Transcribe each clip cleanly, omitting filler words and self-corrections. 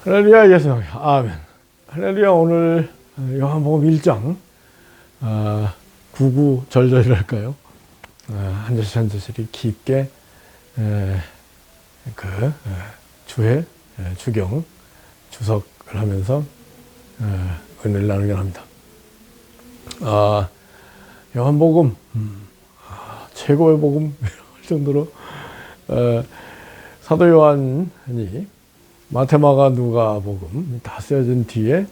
할렐루야 예수 아멘. 할렐루야. 오늘 요한복음 1장 99절절이랄까요? 한 절씩 한 절씩 깊게 주의 주경 주석을 하면서 은혜를 나누게 합니다. 요한복음 최고의 복음 할 정도로 사도 요한이 마태, 마가, 누가 복음 다 쓰여진 뒤에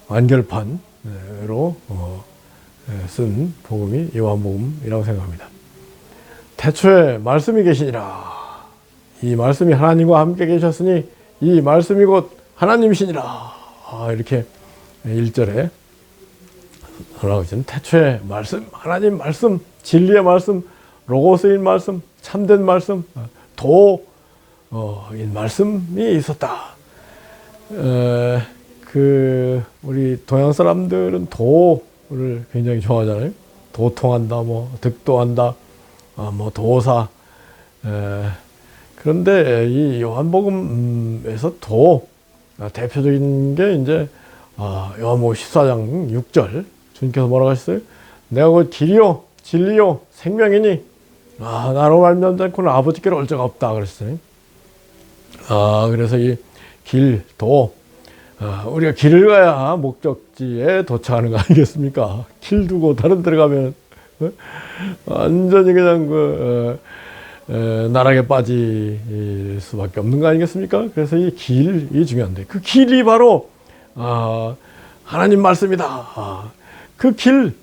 완결판으로 쓴 복음이 요한복음이라고 생각합니다. 태초에 말씀이 계시니라. 이 말씀이 하나님과 함께 계셨으니 이 말씀이 곧 하나님이시니라. 이렇게 1절에 나오고 있는 태초에 말씀, 하나님 말씀, 진리의 말씀, 로고스인 말씀, 참된 말씀, 이 말씀이 있었다. 우리 동양 사람들은 도를 굉장히 좋아하잖아요. 도통한다, 득도한다, 도사. 그런데 이 요한복음에서 대표적인 게 이제 요한복음 14장 6절 주님께서 뭐라고 하셨어요? 내가 곧 길이요 진리요 생명이니 나로 말미암지 않고는 아버지께로 올 자가 없다 그랬어요. 그래서 이 길, 우리가 길을 가야 목적지에 도착하는 거 아니겠습니까? 길 두고 다른 데로 가면 완전히 그냥 나락에 빠질 수밖에 없는 거 아니겠습니까? 그래서 이 길이 중요한데 그 길이 바로 하나님 말씀이다. 그 길,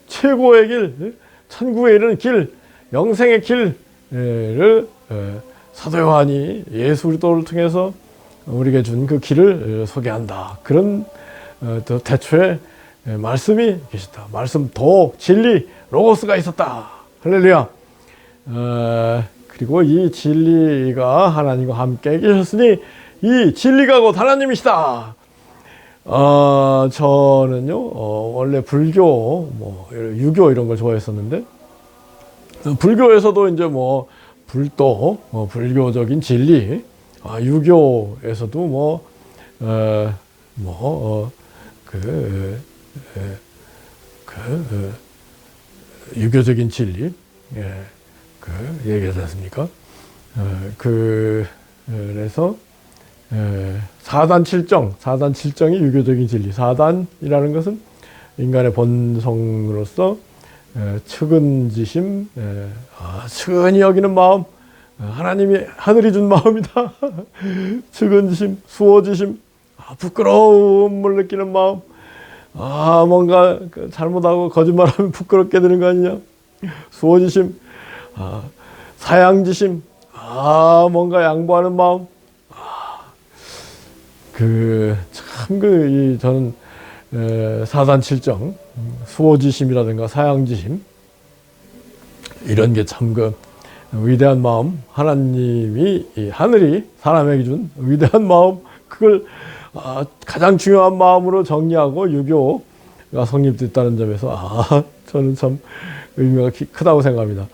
최고의 길, 천국에 이르는 길, 영생의 길을 사도 요한이 예수 그리스도를 통해서 우리에게 준 그 길을 소개한다. 그런 태초에 말씀이 계셨다. 말씀, 진리, 로고스가 있었다. 할렐루야. 그리고 이 진리가 하나님과 함께 계셨으니 이 진리가 곧 하나님이시다. 저는요 원래 불교, 유교 이런 걸 좋아했었는데 불교에서도 이제 불도, 불교적인 진리, 유교에서도 유교적인 진리, 얘기하지 않습니까? 그래서 사단 칠정이 유교적인 진리. 사단이라는 것은 인간의 본성으로서 측은지심, 측은히 여기는 마음, 하나님이 하늘이 준 마음이다. 측은지심, 수호지심, 부끄러움을 느끼는 마음, 뭔가 잘못하고 거짓말하면 부끄럽게 되는 거 아니냐. 수호지심, 사양지심, 뭔가 양보하는 마음. 저는 사단칠정, 수호지심이라든가 사양지심, 이런 게 참 위대한 마음, 하늘이 사람에게 준 위대한 마음, 그걸 가장 중요한 마음으로 정리하고 유교가 성립됐다는 점에서 저는 참 의미가 크다고 생각합니다.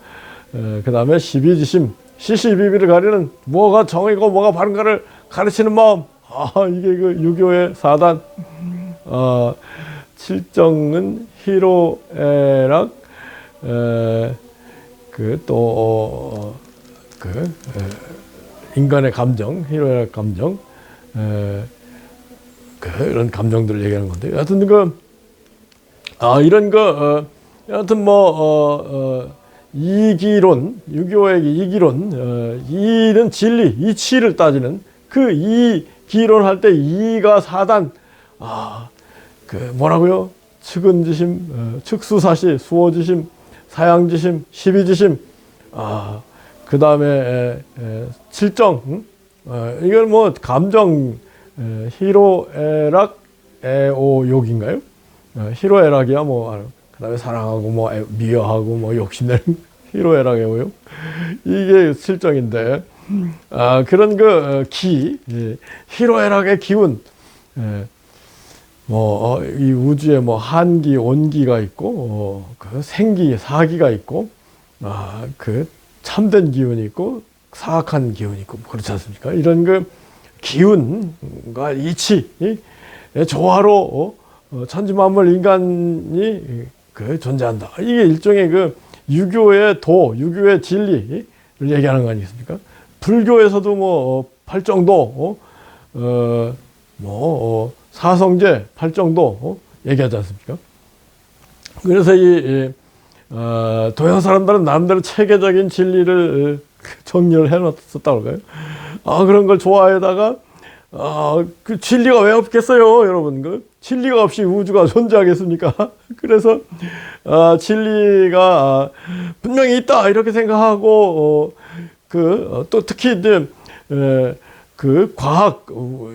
그 다음에 시비지심, 시시비비를 가리는 뭐가 정이고 뭐가 바른가를 가르치는 마음. 이게 유교의 사단. 칠정은 희로애락, 인간의 감정, 희로애락 감정, 이런 감정들을 얘기하는 건데, 여하튼 이런 여하튼 이기론, 유교의 이기론, 이는 진리, 이치를 따지는 기론 할 때 이가 사단, 뭐라고요? 측은지심, 측수사시, 수호지심, 사양지심, 시비지심, 그 다음에 칠정, 이걸 감정, 희로애락, 애오욕인가요? 희로애락이야 그 다음에 사랑하고 미워하고 욕심내는 희로애락, 애오욕, 이게 칠정인데. 그런 희로애락의 기운, 이 우주에 한기, 온기가 있고, 생기, 사기가 있고, 참된 기운이 있고, 사악한 기운이 있고, 그렇지 않습니까? 이런 기운과 이치, 조화로 천지만물 인간이 존재한다. 이게 일종의 유교의 유교의 진리를 얘기하는 거 아니겠습니까? 불교에서도 팔정도, 사성제, 팔정도 얘기하지 않습니까? 그래서 동양 사람들은 나름대로 체계적인 진리를 정리를 해놨었다고 할까요? 그런 걸 좋아해다가, 그 진리가 왜 없겠어요, 여러분? 진리가 없이 우주가 존재하겠습니까? 그래서, 진리가 분명히 있다, 이렇게 생각하고, 또 특히 이제,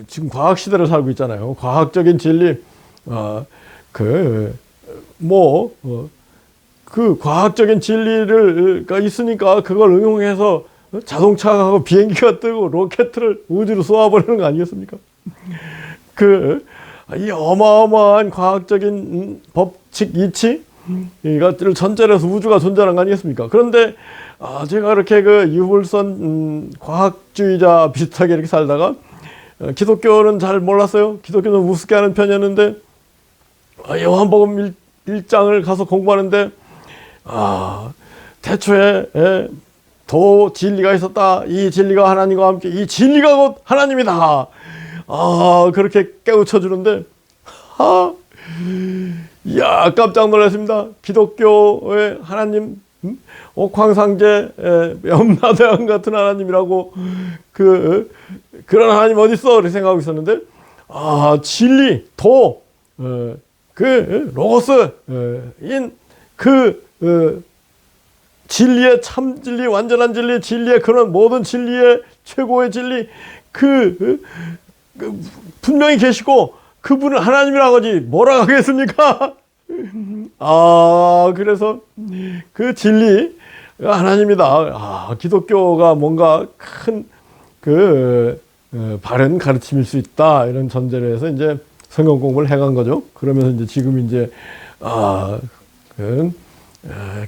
지금 과학 시대를 살고 있잖아요. 과학적인 진리, 과학적인 진리가 있으니까 그걸 응용해서 자동차하고 비행기가 뜨고 로켓을 우주로 쏘아버리는 거 아니겠습니까? 이 어마어마한 과학적인 법칙, 이치, 이것들을 전제로 해서 우주가 존재하는 거 아니겠습니까? 그런데, 제가 이렇게 유물선 과학주의자 비슷하게 이렇게 살다가, 기독교는 잘 몰랐어요. 기독교는 우습게 하는 편이었는데, 요한복음 1장을 가서 공부하는데, 태초에 도 진리가 있었다. 이 진리가 하나님과 함께, 이 진리가 곧 하나님이다. 그렇게 깨우쳐 주는데, 이야, 깜짝 놀랐습니다. 기독교의 하나님, 옥황상제, 염라대왕 같은 하나님이라고, 그런 하나님 어딨어? 이렇게 생각하고 있었는데, 진리, 로고스, 진리의 참 진리, 완전한 진리, 진리의 그런 모든 진리의 최고의 진리, 분명히 계시고, 그분은 하나님이라고 하지, 뭐라고 하겠습니까? 그래서 그 진리가 하나님이다. 기독교가 뭔가 큰 바른 가르침일 수 있다. 이런 전제로 해서 이제 성경 공부를 해간 거죠. 그러면서 이제 지금 이제,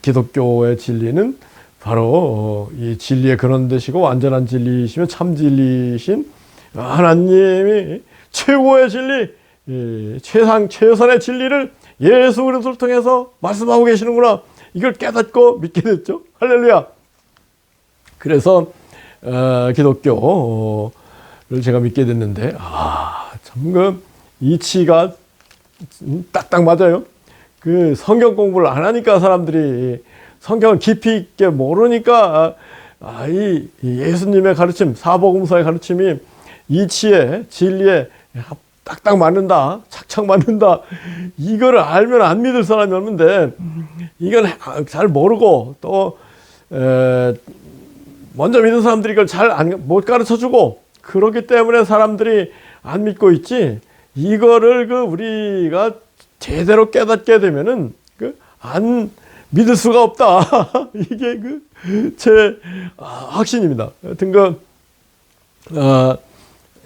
기독교의 진리는 바로 이 진리의 근원 되시고 완전한 진리이시며 참 진리이신 하나님이 최고의 진리, 최선의 진리를 예수 그리스도를 통해서 말씀하고 계시는구나. 이걸 깨닫고 믿게 됐죠. 할렐루야. 그래서 기독교를 제가 믿게 됐는데, 참 이치가 딱딱 맞아요. 성경 공부를 안 하니까 사람들이 성경을 깊이 있게 모르니까 이 예수님의 가르침, 사복음서의 가르침이 이치에 진리에 딱딱 맞는다, 착착 맞는다. 이거를 알면 안 믿을 사람이 없는데 이걸 잘 모르고 또 먼저 믿는 사람들이 이걸 잘 못 가르쳐주고 그렇기 때문에 사람들이 안 믿고 있지. 이거를 우리가 제대로 깨닫게 되면은 안 믿을 수가 없다. 이게 제 확신입니다. 하여튼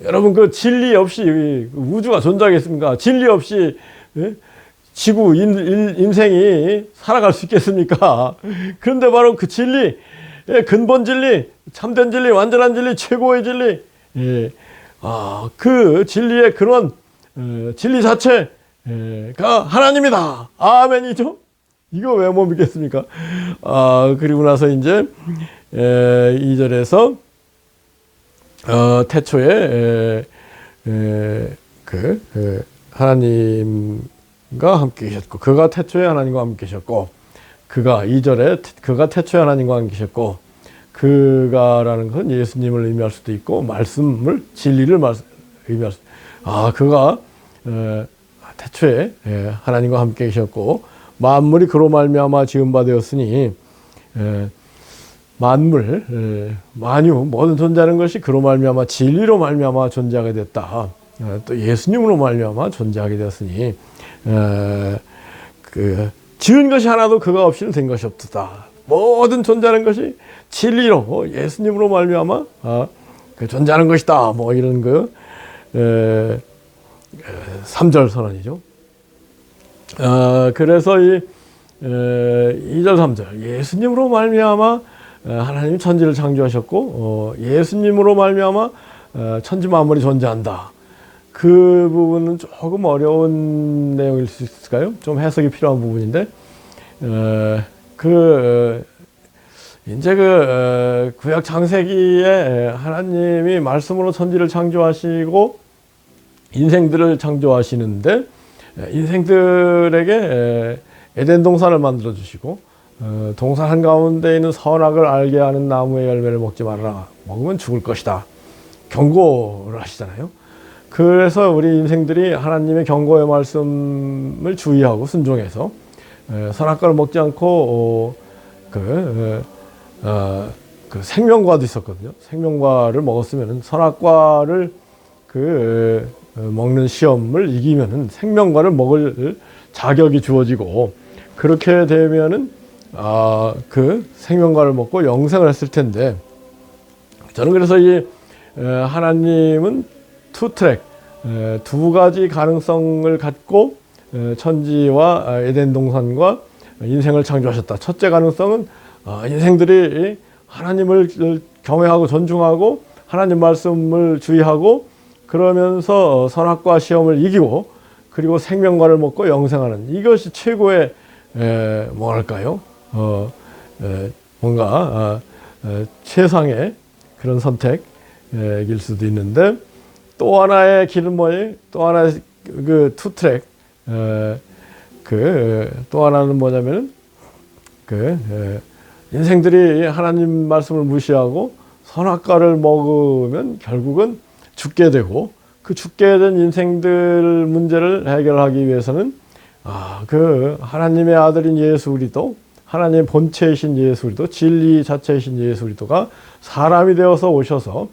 여러분 진리 없이 우주가 존재하겠습니까? 진리 없이 지구 인생이 살아갈 수 있겠습니까? 그런데 바로 그 진리, 근본 진리, 참된 진리, 완전한 진리, 최고의 진리, 그 진리의 근원, 진리 자체가 하나님이다. 아멘이죠? 이거 왜 못 믿겠습니까? 그리고 나서 이제 2절에서 태초에 하나님과 함께 계셨고 그가 태초에 하나님과 함께 계셨고 그가 2절에 그가 태초에 하나님과 함께 계셨고 그가라는 것은 예수님을 의미할 수도 있고 말씀을 진리를 의미할 수 그가 태초에 하나님과 함께 계셨고 만물이 그로 말미암아 지은 바 되었으니 만물, 만유, 모든 존재하는 것이 그로 말미암아 진리로 말미암아 존재하게 됐다. 또 예수님으로 말미암아 존재하게 되었으니 지은 것이 하나도 그가 없이는 된 것이 없다. 모든 존재하는 것이 진리로 예수님으로 말미암아 존재하는 것이다. 뭐 이런 3절 선언이죠. 그래서 이 2절 3절 예수님으로 말미암아 하나님이 천지를 창조하셨고 예수님으로 말미암아 천지 만물이 존재한다. 그 부분은 조금 어려운 내용일 수 있을까요? 좀 해석이 필요한 부분인데, 이제 구약 창세기에 하나님이 말씀으로 천지를 창조하시고 인생들을 창조하시는데, 인생들에게 에덴 동산을 만들어 주시고, 동산 한가운데 있는 선악을 알게 하는 나무의 열매를 먹지 말아라. 먹으면 죽을 것이다. 경고를 하시잖아요. 그래서 우리 인생들이 하나님의 경고의 말씀을 주의하고 순종해서 선악과를 먹지 않고 그 생명과도 있었거든요. 생명과를 먹었으면 선악과를 먹는 시험을 이기면은 생명과를 먹을 자격이 주어지고, 그렇게 되면은 생명과를 먹고 영생을 했을 텐데, 저는 그래서 이 하나님은 투 트랙, 두 가지 가능성을 갖고 천지와 에덴 동산과 인생을 창조하셨다. 첫째 가능성은 인생들이 하나님을 경외하고 존중하고 하나님 말씀을 주의하고 그러면서 선악과 시험을 이기고 그리고 생명과를 먹고 영생하는, 이것이 최고의 뭐랄까요? 뭔가 최상의 그런 선택일 수도 있는데, 또 하나의 길은 뭐예요? 또 하나의 투 트랙, 또 하나는 뭐냐면은 인생들이 하나님 말씀을 무시하고 선악과를 먹으면 결국은 죽게 되고, 그 죽게 된 인생들 문제를 해결하기 위해서는 하나님의 아들인 예수 그리스도, 하나님의 본체이신 예수 그리스도, 진리 자체이신 예수 그리스도가 사람이 되어서 오셔서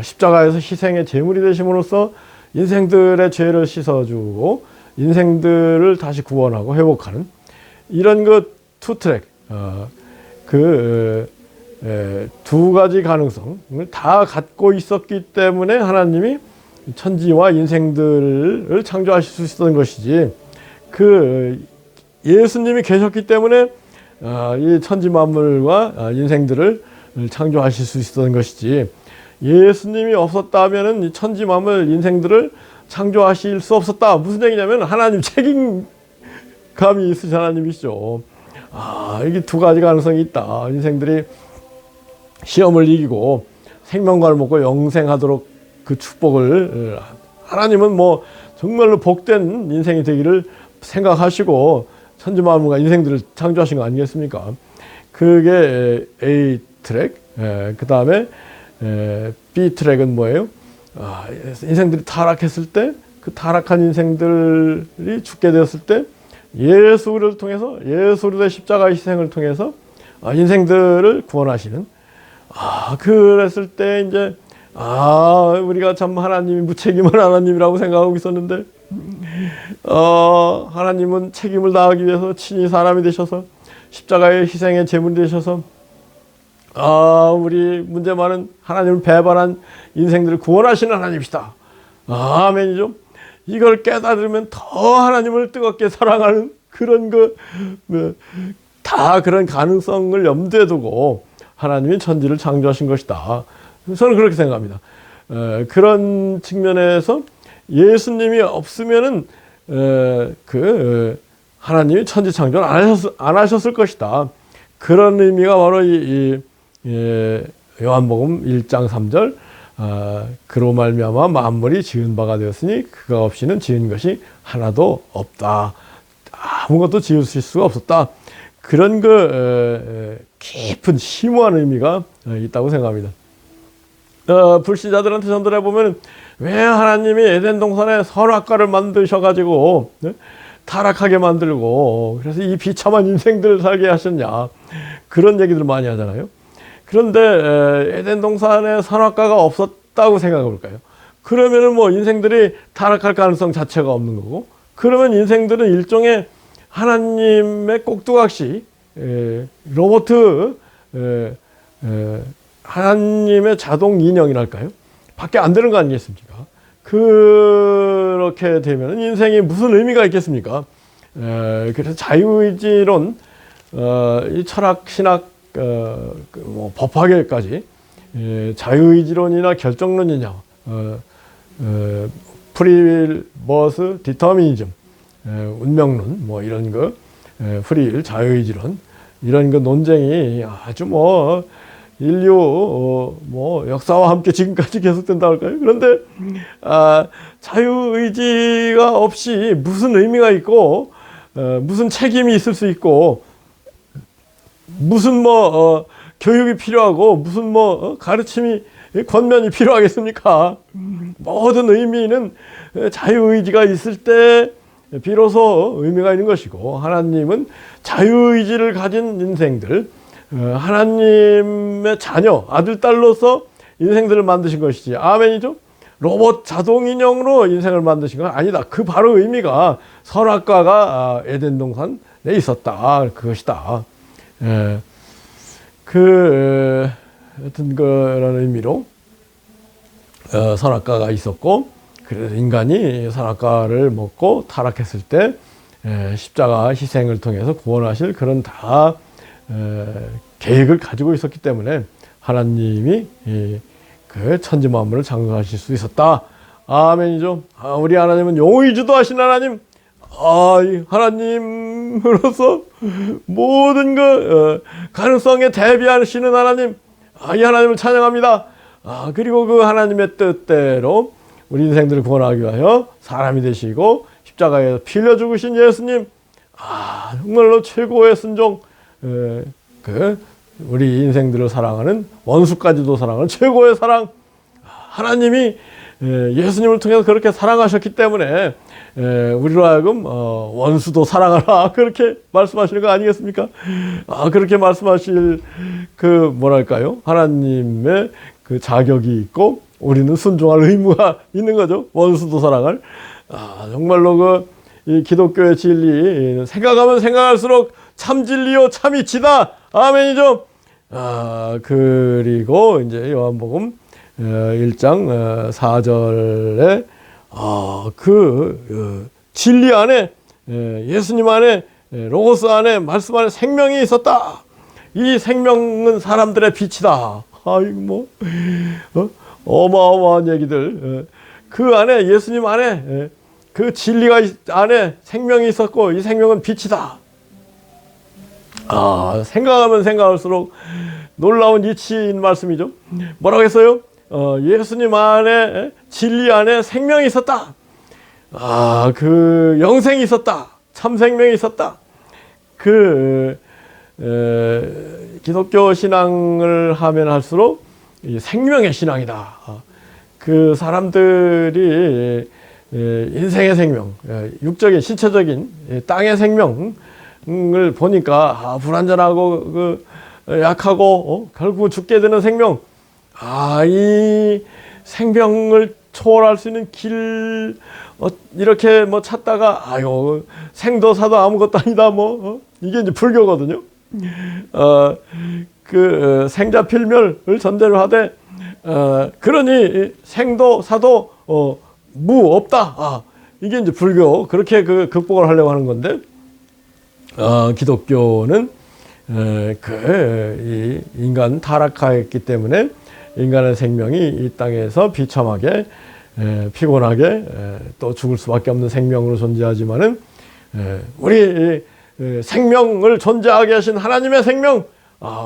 십자가에서 희생의 제물이 되심으로써 인생들의 죄를 씻어주고 인생들을 다시 구원하고 회복하는 이런 투 트랙, 두 가지 가능성을 다 갖고 있었기 때문에 하나님이 천지와 인생들을 창조하실 수 있었던 것이지, 예수님이 계셨기 때문에 이 천지 만물과 인생들을 창조하실 수 있었던 것이지, 예수님이 없었다면은 이 천지 만물 인생들을 창조하실 수 없었다. 무슨 얘기냐면 하나님 책임감이 있으신 하나님이시죠. 이게 두 가지 가능성이 있다. 인생들이 시험을 이기고 생명과를 먹고 영생하도록 그 축복을 하나님은 뭐 정말로 복된 인생이 되기를 생각하시고 천지 만물과 인생들을 창조하신 거 아니겠습니까? 그게 A 트랙, 그 다음에 B 트랙은 뭐예요? 인생들이 타락했을 때, 그 타락한 인생들이 죽게 되었을 때 예수를 통해서, 예수의 십자가의 희생을 통해서 인생들을 구원하시는, 그랬을 때 이제 우리가 참 하나님이 무책임한 하나님이라고 생각하고 있었는데, 하나님은 책임을 다하기 위해서 친히 사람이 되셔서 십자가의 희생의 제물이 되셔서 우리 문제 많은 하나님을 배반한 인생들을 구원하시는 하나님이시다. 아멘이죠. 이걸 깨달으면 더 하나님을 뜨겁게 사랑하는 그런 다 그런 가능성을 염두에 두고 하나님이 천지를 창조하신 것이다. 저는 그렇게 생각합니다. 그런 측면에서 예수님이 없으면은 하나님이 천지 창조를 안 하셨을 것이다. 그런 의미가 바로 요한복음 1장 3절, 그로 말미암아 만물이 지은 바가 되었으니 그가 없이는 지은 것이 하나도 없다. 아무것도 지으실 수가 없었다. 그런 깊은 심오한 의미가 있다고 생각합니다. 불신자들한테 전달해 보면, 왜 하나님이 에덴 동산에 선악과를 만드셔가지고 타락하게 만들고 그래서 이 비참한 인생들을 살게 하셨냐, 그런 얘기들 많이 하잖아요. 그런데 에덴 동산에 선악과가 없었다고 생각해 볼까요? 그러면은 뭐 인생들이 타락할 가능성 자체가 없는 거고, 그러면 인생들은 일종의 하나님의 꼭두각시, 로봇, 하나님의 자동 인형이랄까요? 밖에 안 되는 거 아니겠습니까? 그렇게 되면 인생이 무슨 의미가 있겠습니까? 그래서 자유의지론, 이 철학, 신학, 법학에까지 자유의지론이나 결정론이냐, 프리버스 디터미니즘, 운명론, 뭐 이런 거, 프리윌, 자유의지론, 이런 거 논쟁이 아주 뭐 인류 뭐 역사와 함께 지금까지 계속된다 할까요? 그런데 자유의지가 없이 무슨 의미가 있고 무슨 책임이 있을 수 있고 무슨 뭐 교육이 필요하고 무슨 뭐 가르침이 권면이 필요하겠습니까? 모든 의미는 자유의지가 있을 때 비로소 의미가 있는 것이고, 하나님은 자유의지를 가진 인생들, 하나님의 자녀, 아들, 딸로서 인생들을 만드신 것이지, 아멘이죠? 로봇 자동인형으로 인생을 만드신 건 아니다. 그 바로 의미가 선악과가 에덴 동산에 있었다. 그것이다. 어떤 그런 의미로 선악과가 있었고, 그래서 인간이 선악과를 먹고 타락했을 때 십자가 희생을 통해서 구원하실 그런 다 계획을 가지고 있었기 때문에 하나님이 그 천지 만물을 창조하실 수 있었다. 아멘이죠. 우리 하나님은 용의주도하신 하나님, 하나님으로서 모든 그 가능성에 대비하시는 하나님, 이 하나님을 찬양합니다. 그리고 그 하나님의 뜻대로 우리 인생들을 구원하기 위하여 사람이 되시고 십자가에서 피 흘려 죽으신 예수님, 정말로 최고의 순종, 우리 인생들을 사랑하는, 원수까지도 사랑하는 최고의 사랑, 하나님이 예수님을 통해서 그렇게 사랑하셨기 때문에 우리로 하여금 원수도 사랑하라, 그렇게 말씀하시는 거 아니겠습니까? 그렇게 말씀하실 뭐랄까요, 하나님의 그 자격이 있고 우리는 순종할 의무가 있는 거죠. 원수도 사랑할. 정말로 이 기독교의 진리, 생각하면 생각할수록 참 진리요 참 이치다. 아멘이죠. 그리고 이제 요한복음 1장 4절에 진리 안에, 예수님 안에, 로고스 안에, 말씀 안에 생명이 있었다. 이 생명은 사람들의 빛이다. 이거 어마어마한 얘기들. 그 안에, 예수님 안에, 그 진리가 안에 생명이 있었고 이 생명은 빛이다. 생각하면 생각할수록 놀라운 이치인 말씀이죠. 뭐라고 했어요? 예수님 안에, 진리 안에 생명이 있었다. 그 영생이 있었다. 참 생명이 있었다. 기독교 신앙을 하면 할수록 이 생명의 신앙이다. 그 사람들이 인생의 생명, 육적인, 신체적인 땅의 생명을 보니까 불완전하고 약하고 결국 죽게 되는 생명, 이 생명을 초월할 수 있는 길 이렇게 뭐 찾다가 생도 사도 아무것도 아니다 이게 이제 불교거든요. 생자필멸을 전제로 하되 그러니 생도 사도 무 없다. 이게 이제 불교, 그렇게 극복을 하려고 하는 건데, 기독교는 이 인간 타락하였기 때문에 인간의 생명이 이 땅에서 비참하게, 피곤하게, 또 죽을 수밖에 없는 생명으로 존재하지만은 우리 생명을 존재하게 하신 하나님의 생명,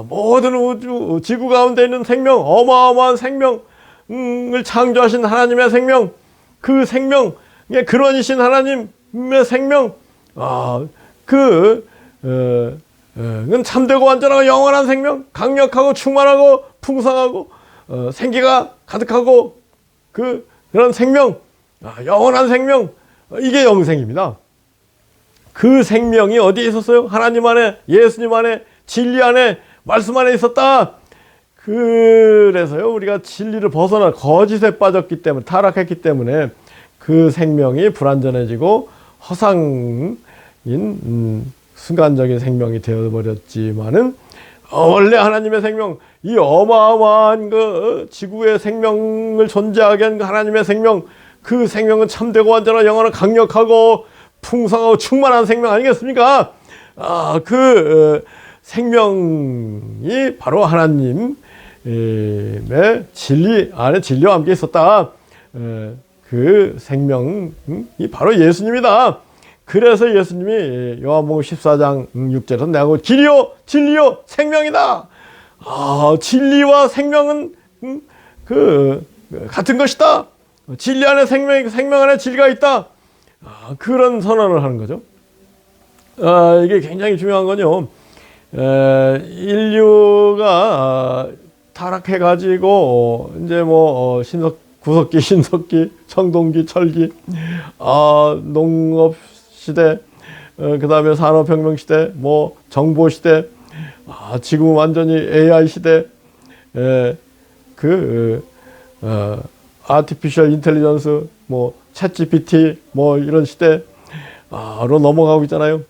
모든 우주 지구 가운데 있는 생명, 어마어마한 생명을 창조하신 하나님의 생명, 그 생명의 근원이신 하나님의 생명, 은 참되고 완전하고 영원한 생명, 강력하고 충만하고 풍성하고 생기가 가득하고 그런 생명, 영원한 생명, 이게 영생입니다. 그 생명이 어디에 있었어요? 하나님 안에, 예수님 안에, 진리 안에, 말씀 안에 있었다. 그래서요, 우리가 진리를 벗어나 거짓에 빠졌기 때문에, 타락했기 때문에 그 생명이 불완전해지고 허상인 순간적인 생명이 되어버렸지만은 원래 하나님의 생명, 이 어마어마한 지구의 생명을 존재하게 한 하나님의 생명, 그 생명은 참되고 완전한 영원한 강력하고 풍성하고 충만한 생명 아니겠습니까? 생명이 바로 하나님의 진리 안에, 진리와 함께 있었다. 그 생명이 바로 예수님이다. 그래서 예수님이 요한복음 14장 6절에서 내가 길이요 진리요 생명이다. 진리와 생명은 같은 것이다. 진리 안에 생명 안에 진리가 있다. 그런 선언을 하는 거죠. 이게 굉장히 중요한 건요. 인류가 타락해가지고 이제 뭐 구석기, 신석기, 청동기, 철기, 농업 시대, 그 다음에 산업혁명 시대, 뭐 정보 시대, 지금 완전히 AI 시대, 아티피셜 인텔리전스, 뭐 챗GPT, 뭐 이런 시대로 넘어가고 있잖아요.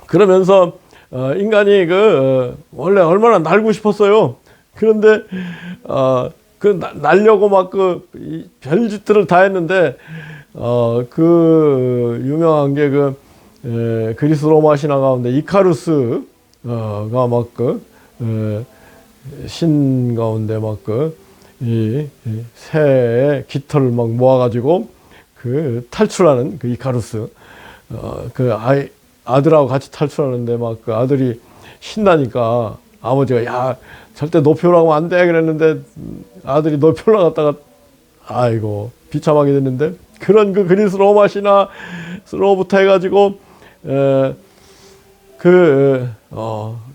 그러면서 인간이 원래 얼마나 날고 싶었어요. 그런데 날려고 막 별짓들을 다 했는데 유명한 게 그리스 로마 신화 가운데 이카루스가 막 신 가운데 막 이 새의 깃털을 막 모아가지고 탈출하는 이카루스, 아들하고 같이 탈출하는데 막 아들이 신나니까 아버지가 야 절대 높이 올라가면 안 돼 그랬는데 아들이 높이 올라갔다가 아이고 비참하게 됐는데, 그런 그리스 로마 신화로부터 해가지고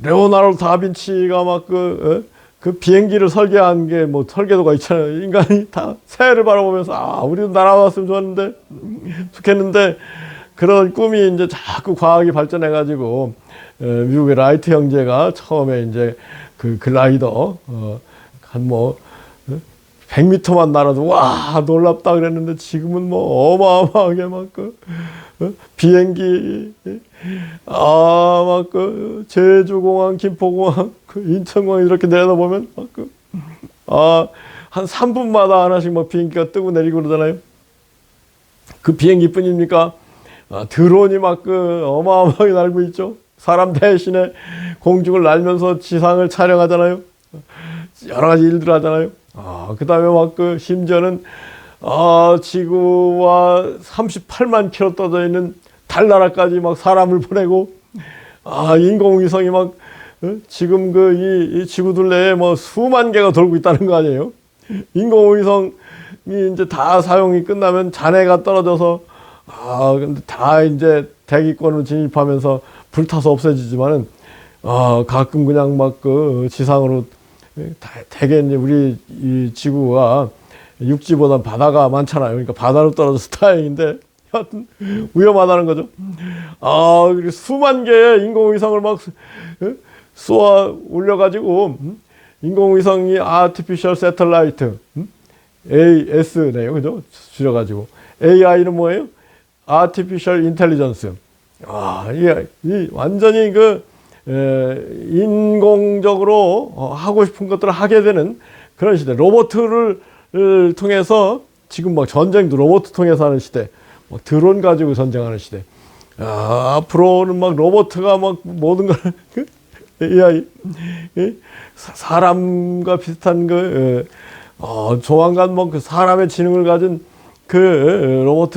레오나르도 다빈치가 막 그 비행기를 설계한 게 뭐 설계도가 있잖아요. 인간이 다 새해를 바라보면서 우리도 날아왔으면 좋겠는데 그런 꿈이 이제 자꾸 과학이 발전해가지고 미국의 라이트 형제가 처음에 이제 글라이더 한 100m만 날아도 와 놀랍다 그랬는데 지금은 뭐 어마어마하게 막 비행기 막 제주공항, 김포공항, 인천공항 이렇게 내려다보면 한 3분마다 하나씩 막 비행기가 뜨고 내리고 그러잖아요. 그 비행기뿐입니까? 드론이 막 어마어마하게 날고 있죠. 사람 대신에 공중을 날면서 지상을 촬영하잖아요. 여러 가지 일들을 하잖아요. 그 다음에 막 심지어는 지구와 38만 킬로 떠져 있는 달나라까지 막 사람을 보내고 인공위성이 막 지금 이 지구 둘레에 뭐 수만 개가 돌고 있다는 거 아니에요? 인공위성이 이제 다 사용이 끝나면 잔해가 떨어져서 근데 다 이제 대기권을 진입하면서 불타서 없어지지만은 가끔 그냥 막 지상으로 되게 이제 우리 이 지구가 육지보다 바다가 많잖아요. 그러니까 바다로 떨어져서 다행인데 하여튼 위험하다는 거죠. 수만 개의 인공위성을 막 쏘아 올려가지고 인공위성이 아티피셜 세틀라이트 AS네요, 그죠? 줄여가지고 AI는 뭐예요? 아티피셜 인텔리전스. 이 완전히 인공적으로 하고 싶은 것들을 하게 되는 그런 시대. 로봇을 통해서 지금 막 전쟁도 로봇 통해서 하는 시대. 드론 가지고 전쟁하는 시대. 앞으로는 막 로봇가 막 모든 걸 AI 사람과 비슷한 조만간 뭐 사람의 지능을 가진 로봇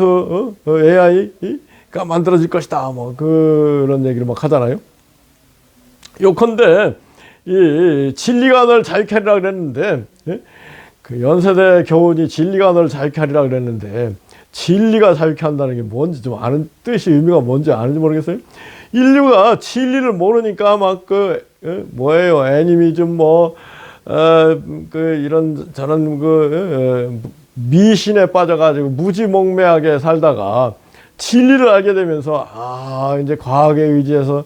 AI가 만들어질 것이다. 뭐 그런 얘기를 막 하잖아요. 요컨대 이 진리가 널 자유케 하리라 그랬는데 연세대 교훈이 진리가 널 자유케 하리라 그랬는데 진리가 자유케 한다는 게 뭔지 좀 아는, 뜻이 의미가 뭔지 아는지 모르겠어요. 인류가 진리를 모르니까 막 뭐예요, 애니미즘 이런 저런 미신에 빠져가지고 무지몽매하게 살다가 진리를 알게 되면서 이제 과학에 의지해서,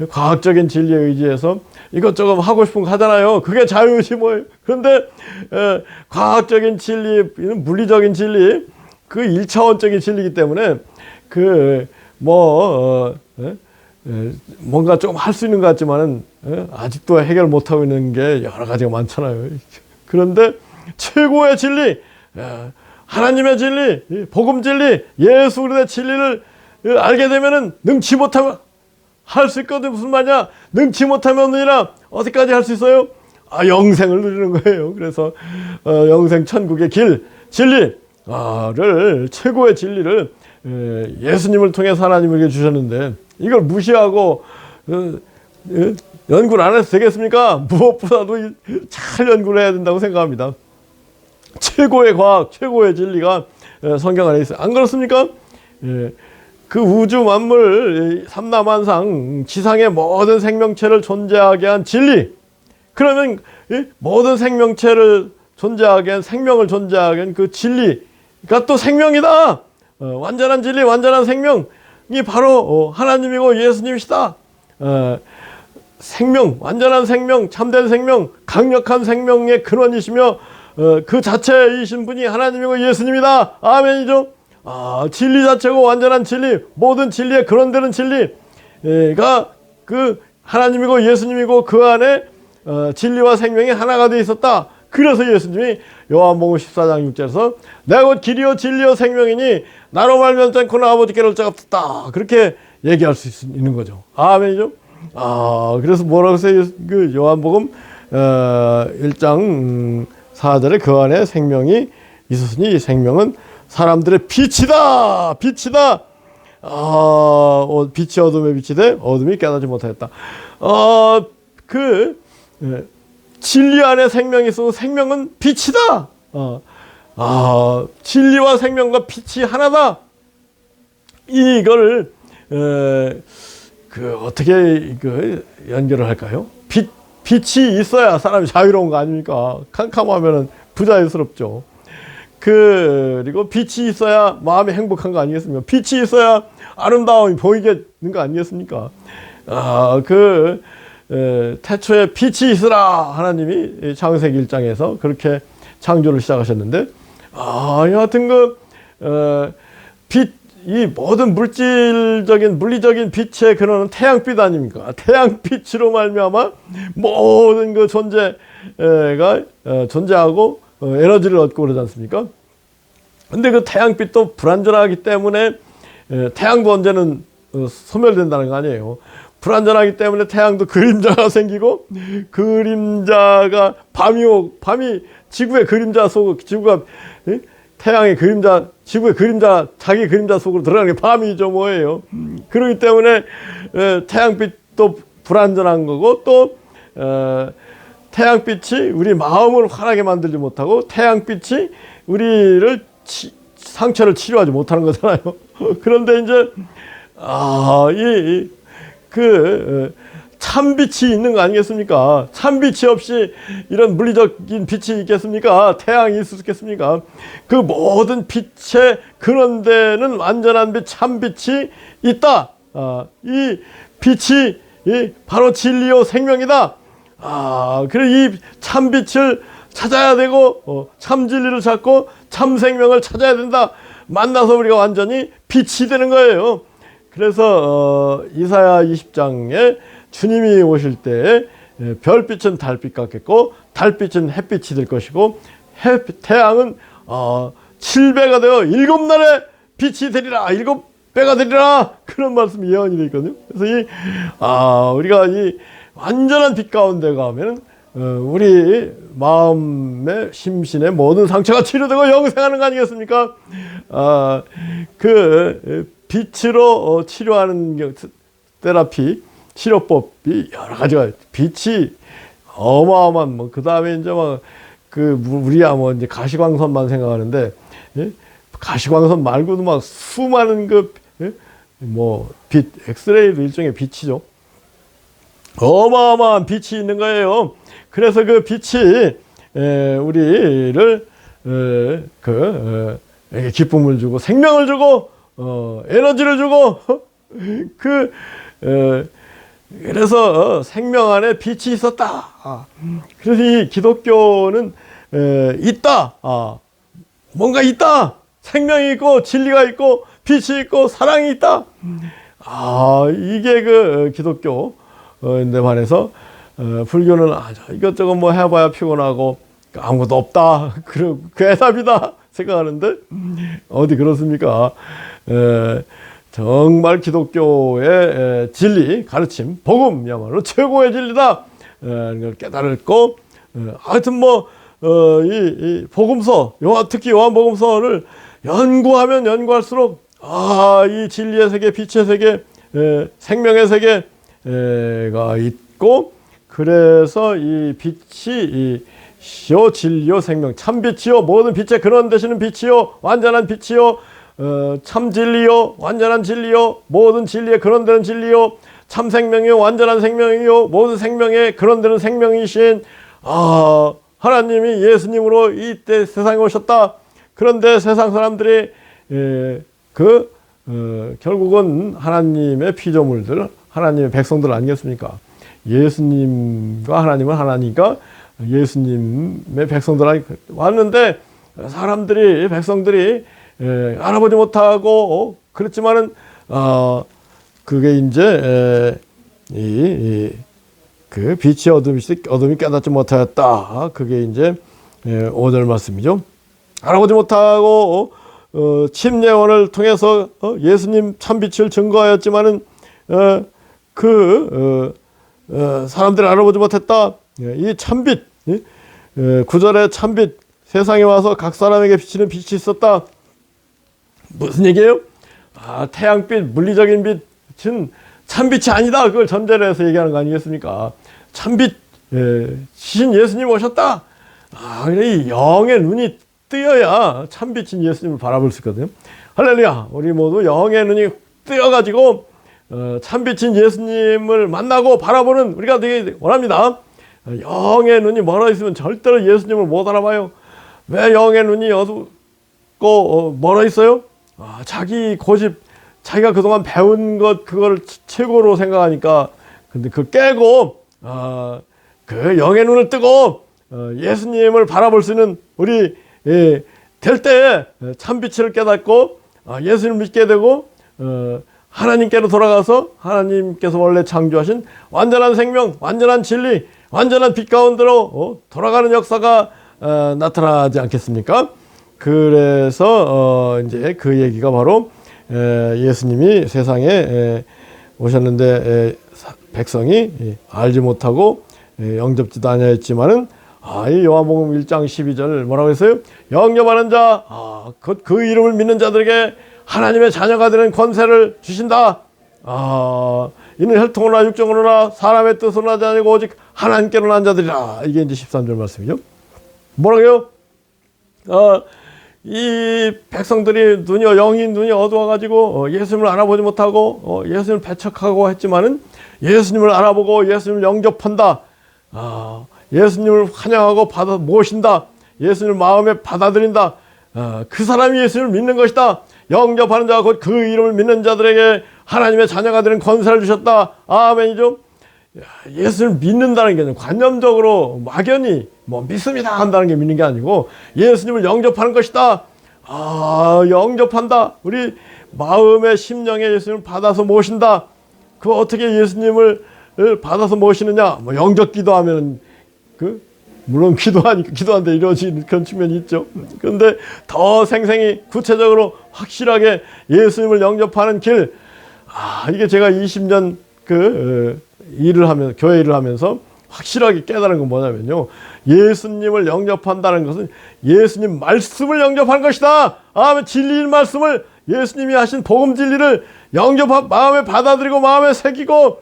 과학적인 진리에 의지해서 이것저것 하고 싶은 거 하잖아요. 그게 자유지 뭐예요. 그런데 과학적인 진리, 물리적인 진리, 그 1차원적인 진리이기 때문에 뭔가 좀 할 수 있는 것 같지만은 아직도 해결 못하고 있는 게 여러 가지가 많잖아요. 그런데 최고의 진리, 하나님의 진리, 복음 진리, 예수 그리스도의 진리를 알게 되면은 능치 못하면 할 수 있거든. 무슨 말이냐? 능치 못하면 누리라. 어디까지 할 수 있어요? 영생을 누리는 거예요. 그래서 영생 천국의 길, 진리를 최고의 진리를 예수님을 통해서 하나님에게 주셨는데 이걸 무시하고 연구를 안 해도 되겠습니까? 무엇보다도 잘 연구를 해야 된다고 생각합니다. 최고의 과학, 최고의 진리가 성경 안에 있어요. 안 그렇습니까? 그 우주 만물 삼라만상 지상의 모든 생명체를 존재하게 한 진리. 그러면 모든 생명체를 존재하게 한 생명을 존재하게 한 그 진리가 또 생명이다. 완전한 진리, 완전한 생명이 바로 하나님이고 예수님이시다. 생명, 완전한 생명, 참된 생명, 강력한 생명의 근원이시며 그 자체이신 분이 하나님이고 예수님이다. 아멘이죠. 진리 자체고 완전한 진리, 모든 진리에 근원되는 진리가 그 하나님이고 예수님이고 그 안에 진리와 생명이 하나가 되어 있었다. 그래서 예수님이 요한복음 14장 6절에서 내가 곧 길이요 진리요 생명이니 나로 말미암지 않고는 아버지께로 올 자가 없다. 그렇게 얘기할 수 있는 거죠. 아멘이죠. 그래서 뭐라고 써요? 그 요한복음 1장 4절에 그 안에 생명이 있었으니 이 생명은 사람들의 빛이다. 빛이다. 빛이 어둠에 빛이 돼 어둠이 깨닫지 못하였다. 진리 안에 생명이 있어서 생명은 빛이다. 진리와 생명과 빛이 하나다. 이거를 어떻게 연결을 할까요? 빛이 있어야 사람이 자유로운 거 아닙니까? 캄캄하면은 부자유스럽죠. 그리고 빛이 있어야 마음이 행복한 거 아니겠습니까? 빛이 있어야 아름다움이 보이게 되는 거 아니겠습니까? 태초에 빛이 있으라 하나님이 창세기 1장에서 그렇게 창조를 시작하셨는데, 여하튼 이 모든 물리적인 빛의 근원은 태양빛 아닙니까? 태양빛으로 말미암아 모든 그 존재가 존재하고 에너지를 얻고 그러지 않습니까? 근데 그 태양빛도 불완전하기 때문에 태양도 언제는 소멸된다는 거 아니에요. 불완전하기 때문에 태양도 그림자가 생기고, 그림자가 밤이 지구의 그림자 속, 지구가 태양의 그림자, 지구의 그림자, 자기 그림자 속으로 들어가는 게 밤이죠, 뭐예요. 그렇기 때문에 태양빛도 불완전한 거고, 또 태양빛이 우리 마음을 환하게 만들지 못하고, 태양빛이 우리를 상처를 치료하지 못하는 거잖아요. 그런데 이제 참빛이 있는 거 아니겠습니까? 참빛이 없이 이런 물리적인 빛이 있겠습니까? 태양이 있을 수 있겠습니까? 그 모든 빛의 근원되는 완전한 빛, 참빛이 있다. 이 빛이 바로 진리요 생명이다. 그래 이 참빛을 찾아야 되고, 참 진리를 찾고 참 생명을 찾아야 된다. 만나서 우리가 완전히 빛이 되는 거예요. 그래서 이사야 20장에 주님이 오실 때 별빛은 달빛 같겠고 달빛은 햇빛이 될 것이고 태양은 7배가 되어 7날에 빛이 되리라. 7배가 되리라. 그런 말씀이 예언이 되어 있거든요. 그래서 우리가 이 완전한 빛 가운데 가면 우리 마음의 심신의 모든 상처가 치료되고 영생하는 거 아니겠습니까? 빛으로 치료하는 테라피, 치료법이 여러 가지가, 빛이 어마어마한, 그 다음에 이제 우리야 이제 가시광선만 생각하는데, 가시광선 말고도 수많은 빛, 엑스레이도 일종의 빛이죠. 어마어마한 빛이 있는 거예요. 그래서 그 빛이 우리를 기쁨을 주고 생명을 주고 에너지를 주고 그래서 생명 안에 빛이 있었다. 그래서 이 기독교는 있다. 뭔가 있다. 생명이 있고 진리가 있고 빛이 있고 사랑이 있다. 이게 기독교인데 반해서 불교는 이것저것 해봐야 피곤하고 아무것도 없다. 그 해답이다 생각하는데 어디 그렇습니까? 정말 기독교의 진리, 가르침, 복음이야말로 최고의 진리다. 이걸 깨달았고, 하여튼 이 복음서, 특히 요한복음서를 연구하면 연구할수록 이 진리의 세계, 빛의 세계, 생명의 세계가 있고, 그래서 이 빛이 이요 진리요 생명, 참 빛이요 모든 빛의 근원 되시는 빛이요 완전한 빛이요 참 진리요 완전한 진리요 모든 진리의 근원 되는 진리요 참 생명이요 완전한 생명이요 모든 생명의 근원 되는 생명이신 하나님이 예수님으로 이때 세상에 오셨다. 그런데 세상 사람들이 결국은 하나님의 피조물들, 하나님의 백성들 아니겠습니까? 예수님과 하나님은 하나니까 예수님의 백성들 왔는데 백성들이 알아보지 못하고 그렇지만은 그게 이제 그 빛이 어둠이 깨닫지 못하였다. 그게 이제 5절 말씀이죠. 알아보지 못하고 침례원을 통해서 예수님 참빛을 증거하였지만은 사람들이 알아보지 못했다. 이 참빛, 9절에 참빛, 세상에 와서 각 사람에게 비치는 빛이 있었다. 무슨 얘기예요? 태양빛, 물리적인 빛은 참빛이 아니다. 그걸 전제로 해서 얘기하는 거 아니겠습니까? 참빛, 신 예수님 오셨다. 이 영의 눈이 뜨여야 참빛인 예수님을 바라볼 수 있거든요. 할렐루야. 우리 모두 영의 눈이 뜨여가지고 참빛인 예수님을 만나고 바라보는 우리가 되게 원합니다. 영의 눈이 멀어 있으면 절대로 예수님을 못 알아봐요. 왜 영의 눈이 어둡고 멀어 있어요? 자기 고집, 자기가 그동안 배운 것 그걸 최고로 생각하니까. 근데 그 깨고 그 영의 눈을 뜨고 예수님을 바라볼 수 있는 우리 될 때 참빛을 깨닫고 예수님을 믿게 되고 하나님께로 돌아가서 하나님께서 원래 창조하신 완전한 생명, 완전한 진리, 완전한 빛 가운데로 돌아가는 역사가 나타나지 않겠습니까? 그래서 이제 그 얘기가 바로 예수님이 세상에 오셨는데 백성이 알지 못하고 영접지도 아니했지만은 이 요한복음 1장 12절 뭐라고 했어요? 영접하는 자, 그 이름을 믿는 자들에게 하나님의 자녀가 되는 권세를 주신다. 이는 혈통으로나 육정으로나 사람의 뜻으로 나지 아니고 오직 하나님께로 난 자들이라. 이게 이제 13절 말씀이죠. 뭐라고요? 이 백성들이 영이 눈이 어두워가지고 예수님을 알아보지 못하고 예수님을 배척하고 했지만은 예수님을 알아보고 예수님을 영접한다. 예수님을 환영하고 모신다. 예수님을 마음에 받아들인다. 그 사람이 예수님을 믿는 것이다. 영접하는 자 곧 그 이름을 믿는 자들에게 하나님의 자녀가 되는 권세를 주셨다. 아멘이죠. 예수를 믿는다는 게 관념적으로 막연히 믿습니다 한다는 게 믿는 게 아니고 예수님을 영접하는 것이다. 영접한다. 우리 마음의 심령에 예수님을 받아서 모신다. 그 어떻게 예수님을 받아서 모시느냐? 영접 기도하면 물론 기도하는데 이루어지는 그런 측면이 있죠. 그런데 더 생생히 구체적으로 확실하게 예수님을 영접하는 길. 이게 제가 20년 교회 일을 하면서 확실하게 깨달은 건 뭐냐면요. 예수님을 영접한다는 것은 예수님 말씀을 영접하는 것이다. 진리인 말씀을 예수님이 하신 복음 진리를 마음에 받아들이고 마음에 새기고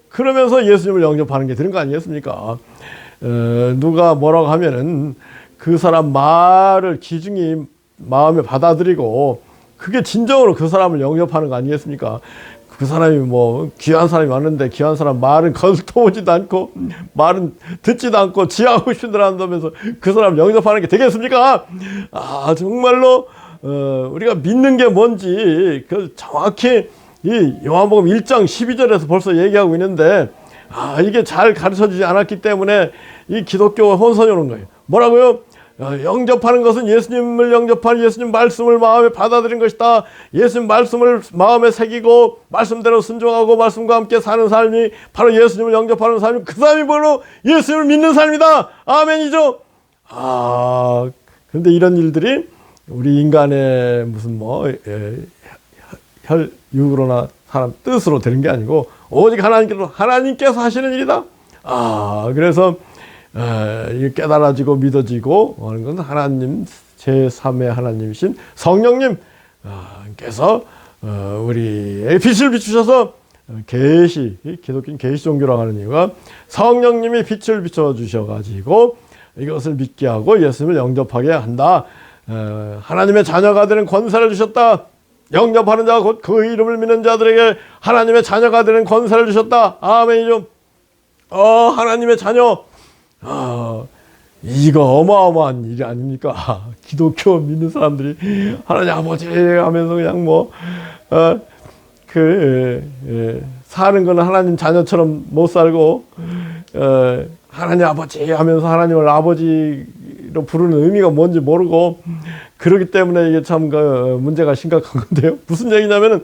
그러면서 예수님을 영접하는 게 되는 거 아니겠습니까? 누가 뭐라고 하면은 그 사람 말을 기중이 마음에 받아들이고 그게 진정으로 그 사람을 영접하는 거 아니겠습니까? 그 사람이 귀한 사람이 왔는데 귀한 사람 말은 거들떠보지도 않고 말은 듣지도 않고 지하고 싶은 대로 한다면서 그 사람 영접하는 게 되겠습니까? 정말로 우리가 믿는 게 뭔지 정확히 이 요한복음 1장 12절에서 벌써 얘기하고 있는데 이게 잘 가르쳐주지 않았기 때문에 이 기독교가 혼선이 오는 거예요. 뭐라고요? 영접하는 것은 예수님을 영접한 예수님 말씀을 마음에 받아들인 것이다. 예수님 말씀을 마음에 새기고 말씀대로 순종하고 말씀과 함께 사는 삶이 바로 예수님을 영접하는 삶이 그 사람이 바로 예수님을 믿는 삶이다. 아멘이죠. 그런데 이런 일들이 우리 인간의 무슨 육으로나 사람 뜻으로 되는 게 아니고 오직 하나님께서 하시는 일이다. 그래서 이게 깨달아지고 믿어지고 하는 건 하나님 제3의 하나님이신 성령님 께서 우리의 빛을 비추셔서 기독교는 계시 종교라고 하는 이유가 성령님이 빛을 비춰주셔가지고 이것을 믿게 하고 예수님을 영접하게 한다. 하나님의 자녀가 되는 권세를 주셨다. 영접하는 자 곧 그 이름을 믿는 자들에게 하나님의 자녀가 되는 권세를 주셨다. 아멘이죠. 하나님의 자녀. 이거 어마어마한 일이 아닙니까? 기독교 믿는 사람들이 하나님 아버지 하면서 그냥 사는 거는 하나님 자녀처럼 못 살고 하나님 아버지 하면서 하나님을 아버지로 부르는 의미가 뭔지 모르고 그러기 때문에 이게 참 문제가 심각한 건데요. 무슨 얘기냐면은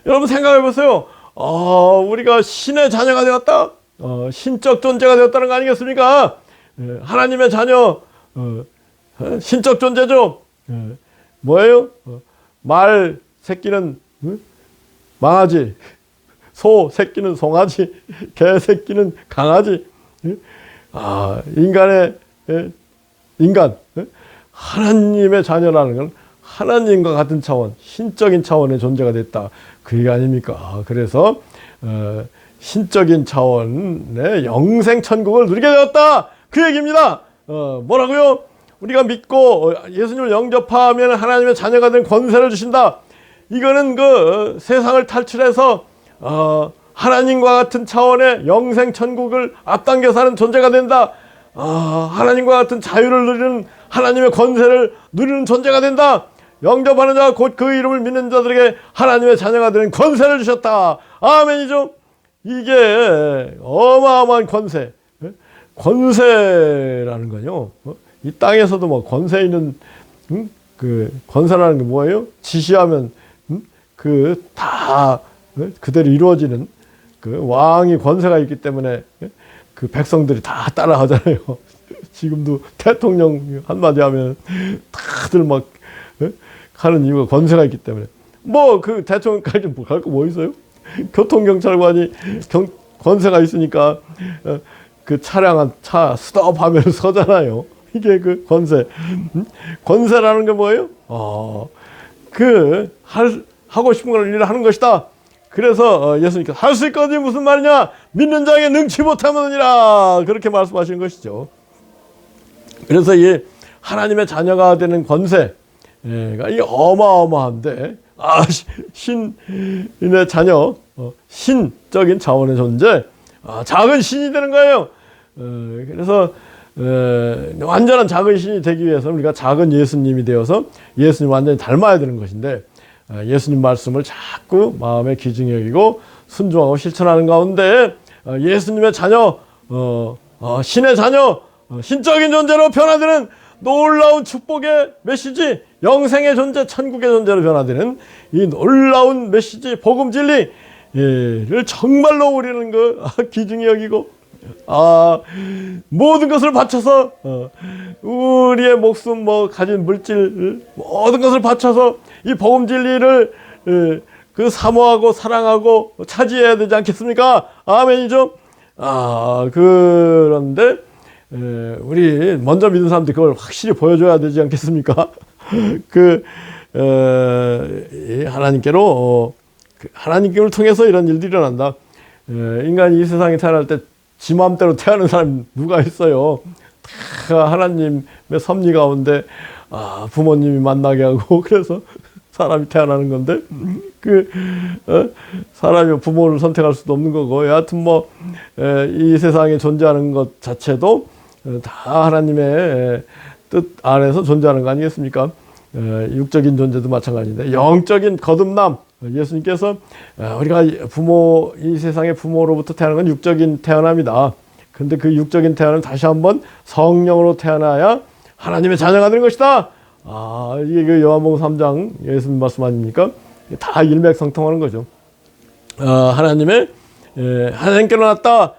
여러분 생각해 보세요. 우리가 신의 자녀가 되었다. 신적 존재가 되었다는 거 아니겠습니까? 하나님의 자녀, 신적 존재죠. 뭐예요? 말 새끼는 망아지, 소 새끼는 송아지, 개 새끼는 강아지. 인간, 하나님의 자녀라는 건 하나님과 같은 차원, 신적인 차원의 존재가 됐다. 그 얘기 아닙니까? 그래서 신적인 차원의 영생 천국을 누리게 되었다. 그 얘기입니다. 뭐라고요? 우리가 믿고 예수님을 영접하면 하나님의 자녀가 된 권세를 주신다. 이거는 세상을 탈출해서 하나님과 같은 차원의 영생 천국을 앞당겨 사는 존재가 된다. 하나님과 같은 자유를 누리는 하나님의 권세를 누리는 존재가 된다. 영접하는 자 곧 그 이름을 믿는 자들에게 하나님의 자녀가 되는 권세를 주셨다. 아멘이죠. 이게 어마어마한 권세. 권세라는 건요. 이 땅에서도 권세 있는 그 권세라는 게 뭐예요? 지시하면 다 그대로 이루어지는 그 왕이 권세가 있기 때문에 그 백성들이 다 따라하잖아요. 지금도 대통령 한마디 하면 다들 하는 이유가 권세가 있기 때문에. 그 대통령까지 할 거 뭐 있어요? 교통경찰관이 권세가 있으니까 그 차량 차 스톱하면 서잖아요. 이게 그 권세. 권세라는 게 뭐예요? 하고 싶은 걸 일을 하는 것이다. 그래서 예수님께서 할 수 있거든요. 무슨 말이냐? 믿는 자에게 능치 못하느니라. 그렇게 말씀하시는 것이죠. 그래서 이 하나님의 자녀가 되는 권세가 이 어마어마한데 신의 자녀, 신적인 차원의 존재, 작은 신이 되는 거예요. 그래서 완전한 작은 신이 되기 위해서는 우리가 작은 예수님이 되어서 예수님 완전히 닮아야 되는 것인데 예수님 말씀을 자꾸 마음에 귀중히 여기고 순종하고 실천하는 가운데 예수님의 자녀, 신의 자녀, 신적인 존재로 변화되는 놀라운 축복의 메시지, 영생의 존재, 천국의 존재로 변화되는 이 놀라운 메시지, 복음 진리를 정말로 우리는 귀중히 여기고 모든 것을 바쳐서 우리의 목숨 가진 물질 모든 것을 바쳐서 이 복음 진리를 사모하고 사랑하고 차지해야 되지 않겠습니까? 아멘이죠. 그런데 우리 먼저 믿은 사람들이 그걸 확실히 보여줘야 되지 않겠습니까? 하나님께로 하나님께를 통해서 이런 일들이 일어난다. 인간이 이 세상에 태어날 때 지 마음대로 태어나는 사람이 누가 있어요? 다 하나님의 섭리 가운데 부모님이 만나게 하고 그래서 사람이 태어나는 건데 사람이 부모를 선택할 수도 없는 거고 여하튼 이 세상에 존재하는 것 자체도 다 하나님의 뜻 안에서 존재하는 거 아니겠습니까? 육적인 존재도 마찬가지인데 영적인 거듭남, 예수님께서 우리가 이 세상의 부모로부터 태어난 건 육적인 태어남이다. 근데 그 육적인 태어남은 다시 한번 성령으로 태어나야 하나님의 자녀가 되는 것이다. 이게 요한복음 3장 예수님 말씀 아닙니까? 다 일맥상통하는 거죠. 하나님께로 났다.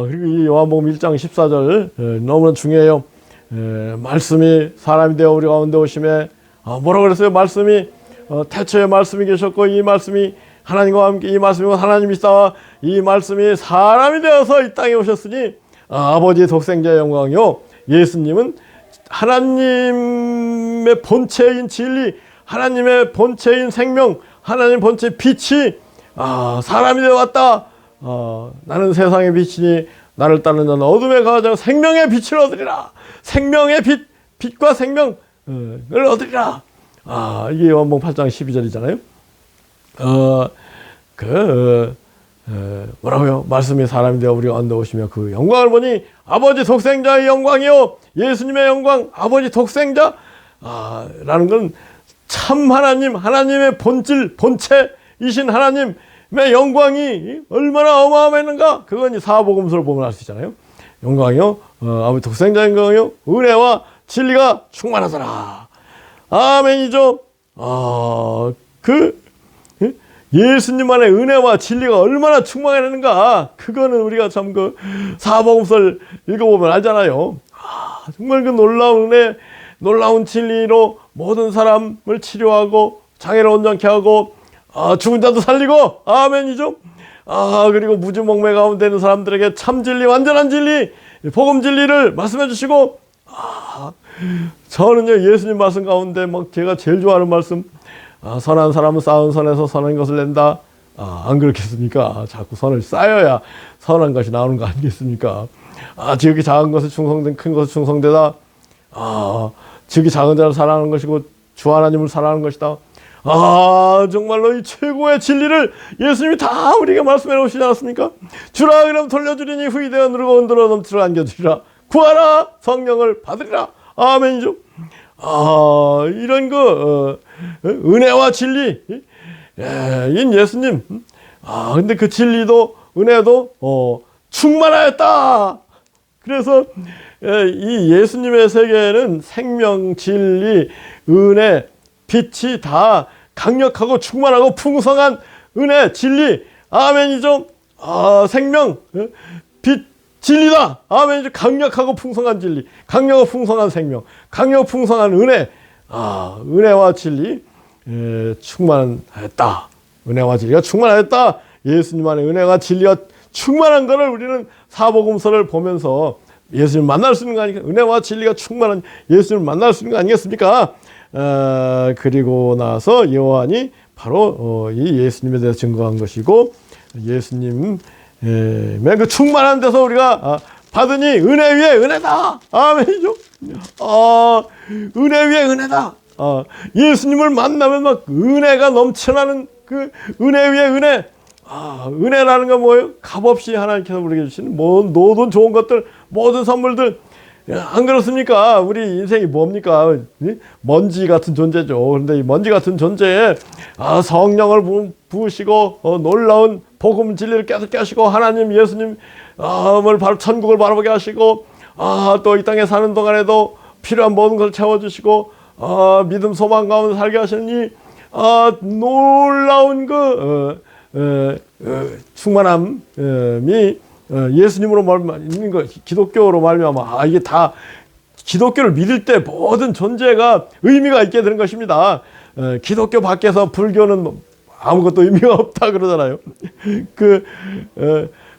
그리고 이 요한복음 1장 14절 너무나 중요해요. 말씀이 사람이 되어 우리 가운데 오심에 뭐라고 그랬어요? 말씀이 태초에 말씀이 계셨고 이 말씀이 하나님과 함께 이 말씀이 하나님이시다. 이 말씀이 사람이 되어서 이 땅에 오셨으니 아버지 독생자의 영광이요. 예수님은 하나님의 본체인 진리, 하나님의 본체인 생명, 하나님 본체 빛이 사람이 되어 왔다. 나는 세상의 빛이니 나를 따르는 자는 어둠에 가지 않고 생명의 빛을 얻으리라. 생명의 빛, 빛과 생명을 얻으리라. 이게 요한복음 8장 12절이잖아요. 뭐라고요? 말씀이 사람이 되어 우리 가운데 오시며 그 영광을 보니 아버지 독생자의 영광이요. 예수님의 영광, 아버지 독생자. 라는 건 참 하나님, 하나님의 본질, 본체이신 하나님의 영광이 얼마나 어마어마했는가? 그건 이 사복음서를 보면 알 수 있잖아요. 영광이요. 아버지 독생자의 영광이요. 은혜와 진리가 충만하더라. 아멘이죠. 예수님만의 은혜와 진리가 얼마나 충만했는가. 그거는 우리가 참 그 사복음서를 읽어보면 알잖아요. 정말 그 놀라운 은혜, 놀라운 진리로 모든 사람을 치료하고 장애를 온전케 하고 죽은 자도 살리고 아멘이죠. 그리고 무지몽매 가운데 있는 사람들에게 참 진리, 완전한 진리, 복음 진리를 말씀해 주시고 저는요 예수님 말씀 가운데 막 제가 제일 좋아하는 말씀 선한 사람은 쌓은 선에서 선한 것을 낸다. 안 그렇겠습니까? 자꾸 선을 쌓여야 선한 것이 나오는 거 아니겠습니까? 지극히 작은 것에 충성된 큰 것에 충성되다. 지극히 작은 자를 사랑하는 것이고 주 하나님을 사랑하는 것이다. 정말로 이 최고의 진리를 예수님이 다 우리에게 말씀해 놓으시지 않았습니까? 주라 그럼 돌려주리니 후이되어 누르고 흔들어 넘치러 안겨주리라. 구하라 성령을 받으리라. 아멘이죠. 이런 은혜와 진리 인 예수님. 근데 그 진리도 은혜도 충만하였다. 그래서 이 예수님의 세계에는 생명, 진리, 은혜, 빛이 다 강력하고 충만하고 풍성한 은혜, 진리, 아멘이죠. 생명, 빛, 진리다. 아멘이죠. 강력하고 풍성한 진리, 강력하고 풍성한 생명, 강력하고 풍성한 은혜, 은혜와 진리 충만했다. 은혜와 진리가 충만했다. 예수님 안에 은혜와 진리가 충만한 것을 우리는 사복음서를 보면서 예수님을 만날 수 있는 거 아니겠습니까? 은혜와 진리가 충만한 예수님을 만날 수 있는 거 아니겠습니까? 그리고 나서 요한이 바로 이 예수님에 대해서 증거한 것이고 예수님 그 충만한 데서 우리가 받으니 은혜 위에 은혜다. 아멘이죠. 은혜 위에 은혜다. 예수님을 만나면 막 은혜가 넘쳐나는 그 은혜 위에 은혜. 은혜라는 건 뭐예요? 값없이 하나님께서 우리에게 주시는 모든 좋은 것들, 모든 선물들. 안 그렇습니까? 우리 인생이 뭡니까? 먼지 같은 존재죠. 그런데 이 먼지 같은 존재에 성령을 부으시고 놀라운 복음 진리를 깨닫게 하시고 하나님 예수님을 바로 천국을 바라보게 하시고 또 이 땅에 사는 동안에도 필요한 모든 것을 채워주시고 믿음 소망 가운데 살게 하시니 놀라운 충만함이 예수님으로 있는 거, 기독교로 말미암아 이게 다 기독교를 믿을 때 모든 존재가 의미가 있게 되는 것입니다. 기독교 밖에서 불교는 아무것도 의미가 없다 그러잖아요.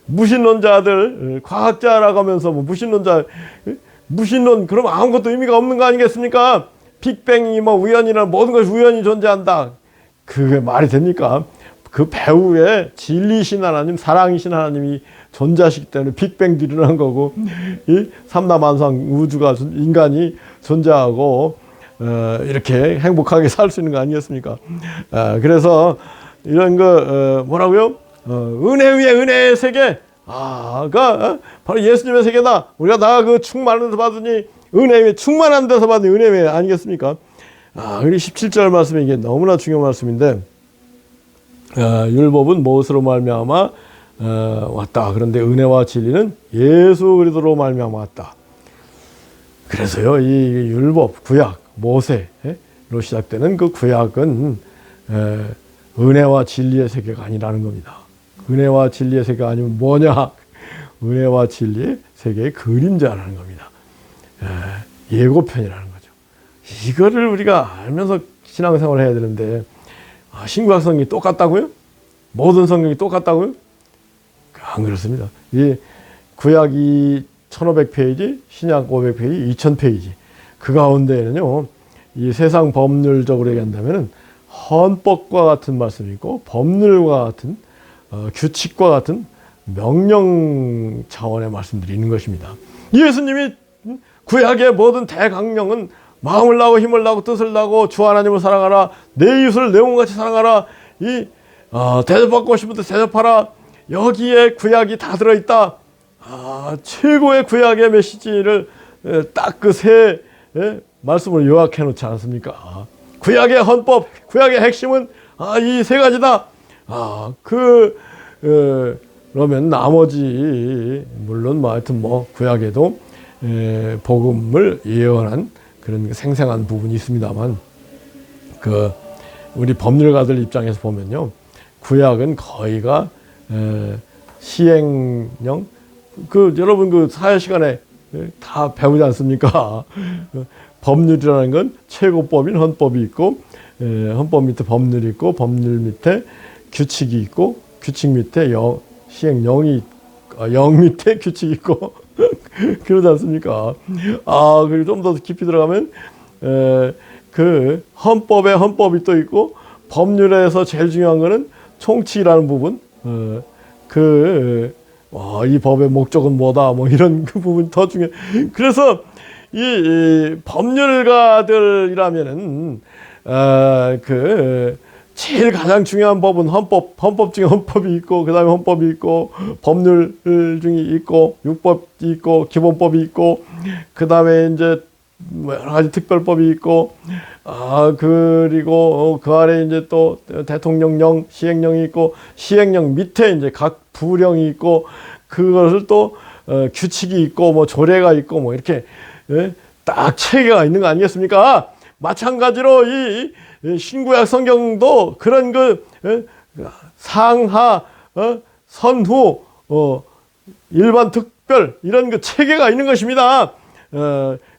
무신론자들 과학자라고 하면서 무신론 그럼 아무것도 의미가 없는 거 아니겠습니까? 빅뱅이 우연이나 모든 것이 우연히 존재한다. 그게 말이 됩니까? 그 배후에 진리이신 하나님, 사랑이신 하나님이 존재하시기 때문에 빅뱅도 일어난 거고 이 삼라만상 우주가 인간이 존재하고 이렇게 행복하게 살 수 있는 거 아니겠습니까? 그래서 이런 뭐라고요? 은혜 위에 은혜의 세계 바로 예수님의 세계다. 우리가 그 충만한 데서 받으니 은혜 위에 충만한 데서 받으니 은혜 위에 아니겠습니까? 우리 17절 말씀이 이게 너무나 중요한 말씀인데 율법은 무엇으로 말미암아 왔다. 그런데 은혜와 진리는 예수 그리스도로 말미암아 왔다. 그래서요, 이 율법, 구약, 모세로 시작되는 그 구약은 은혜와 진리의 세계가 아니라는 겁니다. 은혜와 진리의 세계가 아니면 뭐냐? 은혜와 진리의 세계의 그림자라는 겁니다. 예고편이라는 거죠. 이거를 우리가 알면서 신앙생활을 해야 되는데 신구약 성경이 똑같다고요? 모든 성경이 똑같다고요? 안 그렇습니다. 이 구약이 1500페이지, 신약 500페이지, 2000페이지. 그 가운데에는요, 이 세상 법률적으로 얘기한다면은 헌법과 같은 말씀이 있고, 법률과 같은, 규칙과 같은 명령 차원의 말씀들이 있는 것입니다. 예수님이 구약의 모든 대강령은 마음을 나고 힘을 나고 뜻을 나고 주 하나님을 사랑하라, 내 이웃을 내 몸같이 사랑하라, 대접받고 싶을 때 대접하라, 여기에 구약이 다 들어있다. 최고의 구약의 메시지를 딱 그 세 말씀을 요약해 놓지 않습니까? 구약의 헌법, 구약의 핵심은 이 세 가지다. 그러면 나머지 물론 하여튼 구약에도 복음을 예언한 그런 생생한 부분이 있습니다만, 우리 법률가들 입장에서 보면요, 구약은 거의가 시행령, 여러분 사회 시간에 다 배우지 않습니까? 법률이라는 건 최고법인 헌법이 있고, 헌법 밑에 법률이 있고, 법률 밑에 규칙이 있고, 규칙 밑에 시행령이, 영 밑에 규칙이 있고, 그러지 않습니까? 그리고 좀 더 깊이 들어가면, 그 헌법에 헌법이 또 있고, 법률에서 제일 중요한 거는 총칙이라는 부분, 이 법의 목적은 뭐다, 이런 그 부분이 더 중요해. 그래서 이 법률가들이라면은, 제일 가장 중요한 법은 헌법 중에 헌법이 있고, 그 다음에 헌법이 있고, 법률 중에 있고, 율법이 있고, 기본법이 있고, 그 다음에 이제 여러 가지 특별법이 있고, 그리고 그 아래 이제 또 대통령령, 시행령이 있고, 시행령 밑에 이제 각 부령이 있고, 그것을 또 규칙이 있고, 조례가 있고, 이렇게 딱 체계가 있는 거 아니겠습니까? 마찬가지로 이 신구약 성경도 그런 상하, 선후, 일반, 특별 이런 체계가 있는 것입니다.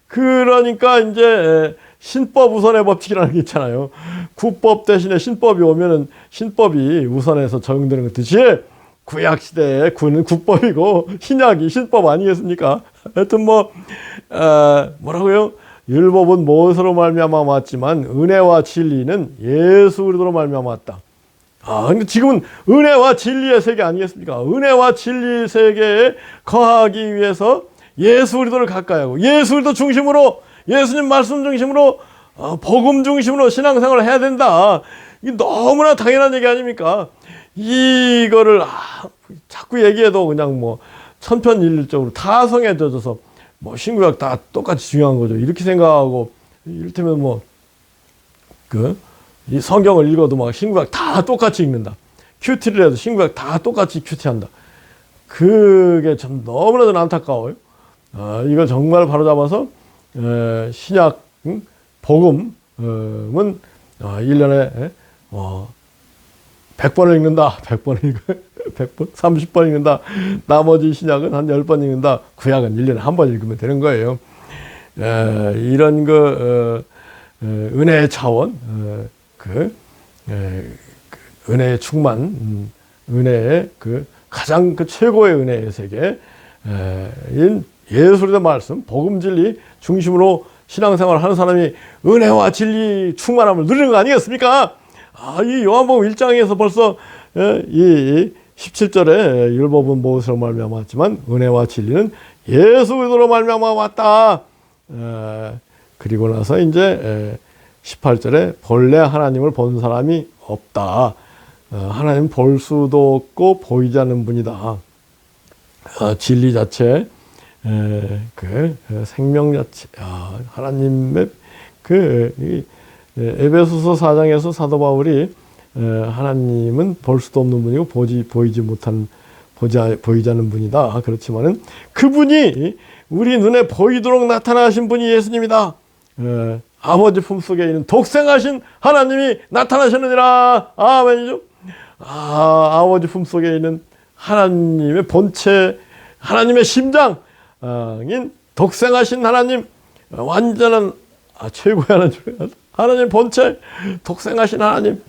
그러니까 이제 신법 우선의 법칙이라는 게 있잖아요. 구법 대신에 신법이 오면은 신법이 우선해서 적용되는 것듯이 구약 시대에 구는 구법이고 신약이 신법 아니겠습니까? 하여튼 뭐라고요? 율법은 무엇으로 말미암아 왔지만 은혜와 진리는 예수 그리스도로 말미암아 왔다. 근데 지금은 은혜와 진리의 세계 아니겠습니까? 은혜와 진리 세계에 거하기 위해서 예수 그리스도를 가까이 하고, 예수 그리스도 중심으로, 예수님 말씀 중심으로, 복음 중심으로 신앙생활을 해야 된다. 이게 너무나 당연한 얘기 아닙니까? 이거를 자꾸 얘기해도 그냥 천편일률적으로 타성에 젖어서 신구약 다 똑같이 중요한 거죠. 이렇게 생각하고, 이를테면 이 성경을 읽어도 신구약 다 똑같이 읽는다. 큐티를 해도 신구약 다 똑같이 큐티한다. 그게 참 너무나도 안타까워요. 이걸 정말 바로잡아서, 신약, 복음은, 1년에, 100번을 읽는다. 100번을 읽어요. 100번, 30번 읽는다. 나머지 신약은 한 10번 읽는다. 구약은 1년에 한 번 읽으면 되는 거예요. 이런 은혜의 차원, 은혜의 충만, 은혜의 가장 최고의 은혜의 세계, 인 예수 그리스도의 말씀, 복음 진리 중심으로 신앙생활을 하는 사람이 은혜와 진리 충만함을 누리는 거 아니겠습니까? 이 요한복음 1장에서 벌써 이 17절에 율법은 무엇으로 말미암아 왔지만 은혜와 진리는 예수 그리스도로 말미암아 왔다. 그리고 나서 이제 18절에 본래 하나님을 본 사람이 없다. 하나님 볼 수도 없고 보이지 않는 분이다. 진리 자체, 생명 자체, 하나님의 에베소서 4장에서 사도 바울이 하나님은 볼 수도 없는 분이고 보이지 않는 분이다. 그렇지만은 그분이 우리 눈에 보이도록 나타나신 분이 예수님이다. 아버지 품속에 있는 독생하신 하나님이 나타나셨느니라. 아멘이죠. 아버지 품속에 있는 하나님의 본체, 하나님의 심장인 독생하신 하나님, 완전한 최고의 하나님 본체, 독생하신 하나님.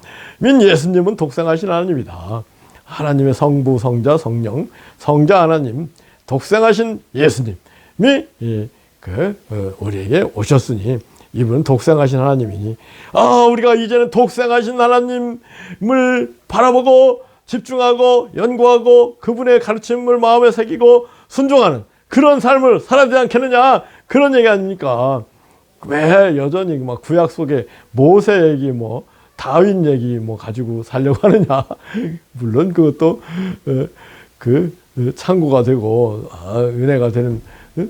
예수님은 독생하신 하나님이다. 하나님의 성부, 성자, 성령, 성자 하나님, 독생하신 예수님. 우리에게 오셨으니 이분은 독생하신 하나님이니 우리가 이제는 독생하신 하나님을 바라보고 집중하고 연구하고 그분의 가르침을 마음에 새기고 순종하는 그런 삶을 살아야 되지 않겠느냐, 그런 얘기 아닙니까? 왜 여전히 막 구약 속에 모세 얘기 다윗 얘기 가지고 살려고 하느냐. 물론 그것도 참고가 되고 은혜가 되는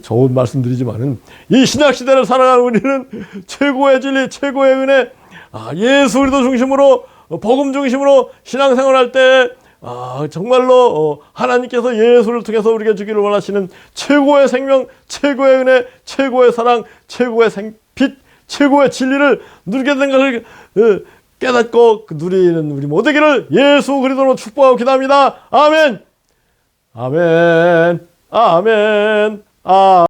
좋은 말씀드리지만은, 이 신약 시대를 살아가는 우리는 최고의 진리, 최고의 은혜, 예수 그리스도 중심으로 복음 중심으로 신앙생활할 때 정말로 하나님께서 예수를 통해서 우리에게 주기를 원하시는 최고의 생명, 최고의 은혜, 최고의 사랑, 최고의 빛, 최고의 진리를 누리게 된 것을 깨닫고 누리는 우리 모두에게를 예수 그리스도로 축복하고 기도합니다. 아멘. 아멘. 아멘.